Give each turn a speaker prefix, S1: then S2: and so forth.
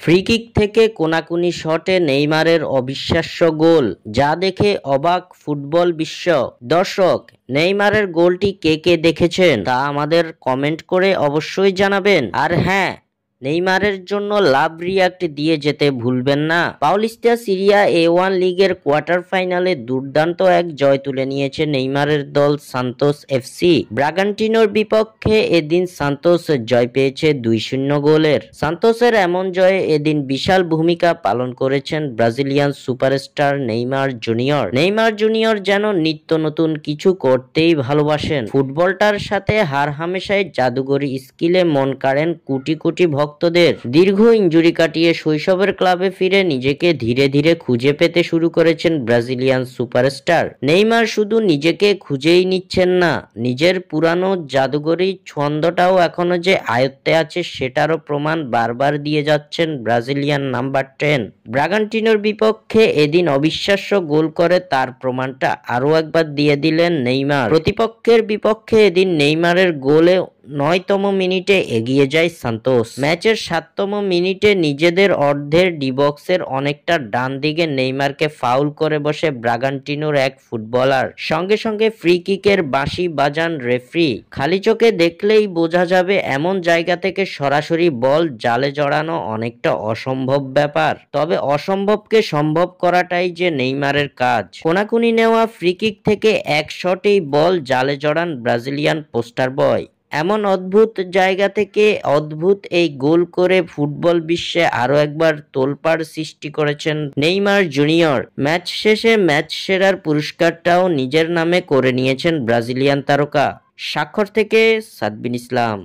S1: Free kick থেকে কোনাকুনি শটে নেইমারের অবিশ্বাস্য গোল, যা দেখে অবাক ফুটবল বিশ্ব। দর্শক, নেইমারের গোলটি কে কে দেখেছেন তা আমাদের কমেন্ট করে অবশ্যই জানাবেন। আর হ্যাঁ, নেইমারের জন্য লাভ রিয়াক্ট দিয়ে যেতে ভুলবেন না। পাউলিস্তা সিরিয়া A1 লিগের কোয়ার্টার ফাইনালে দুর্দান্ত এক জয় তুলে নিয়েছে নেইমারের দল সান্তোস FC। ব্রাগান্টিনোর বিপক্ষে এদিন সান্তোস জয় পেয়েছে 2-0 গোলের। সান্তোসের এমন জয়ে এদিন বিশাল ভূমিকা পালন করেছেন Brazilian superstar Neymar junior. Neymar junior যেন নিত্য নতুন কিছু করতেই ভালোবাসেন। ফুটবলটার সাথে হামেশাই জাদুঘরী স্কিলে মন কাড়েন কোটি কোটি ভক্তদের। দীর্ঘ ইনজুরি কাটিয়ে শৈশবের ক্লাবে ফিরে নিজেকে ধীরে ধীরে খুঁজে পেতে শুরু করেছেন ব্রাজিলিয়ান সুপারস্টার। নেইমার শুধু নিজেকে খুঁজেই নিচ্ছেন না, নিজের পুরানো জাদুঘরী ছন্দটাও এখনো যে আয়ত্তে আছে সেটারও প্রমাণ বারবার দিয়ে যাচ্ছেন ব্রাজিলিয়ান নাম্বার 10। ব্রাগান্টিনোর বিপক্ষে এদিন অবিশ্বাস্য গোল করে তার প্রমাণটা আরো একবার দিয়ে দিলেন নেইমার। প্রতিপক্ষের বিপক্ষে এদিন নেইমারের গোলে 9তম মিনিটে এগিয়ে যায় সান্তোস। ম্যাচের 7তম মিনিটে নিজেদের অর্ধের ডি বক্সের অনেকটা ডান দিকে নেইমারকে ফাউল করে বসে ব্রাগান্টিনোর এক ফুটবলার। সঙ্গে সঙ্গে ফ্রি কিকের বাঁশি বাজান রেফারি। খালি চোখে দেখলেই বোঝা যাবে এমন জায়গা থেকে সরাসরি বল জালে জড়ানো অনেকটা অসম্ভব ব্যাপার। তবে অসম্ভবকে সম্ভব করাটাই যে নেইমারের কাজ। কোনাকুনি নেওয়া ফ্রি কিক থেকে এক শটেই বল জালে জড়ান ব্রাজিলিয়ান পোস্টার বয়। এমন অদ্ভুত জায়গা থেকে অদ্ভুত এই গোল করে ফুটবল বিশ্বে আরো একবার তোলপাড় সৃষ্টি করেছেন নেইমার জুনিয়র। ম্যাচ শেষে ম্যাচ সেরার পুরস্কারটাও নিজের নামে করে নিয়েছেন ব্রাজিলিয়ান তারকা। স্বাক্ষর থেকে সাদবিন ইসলাম।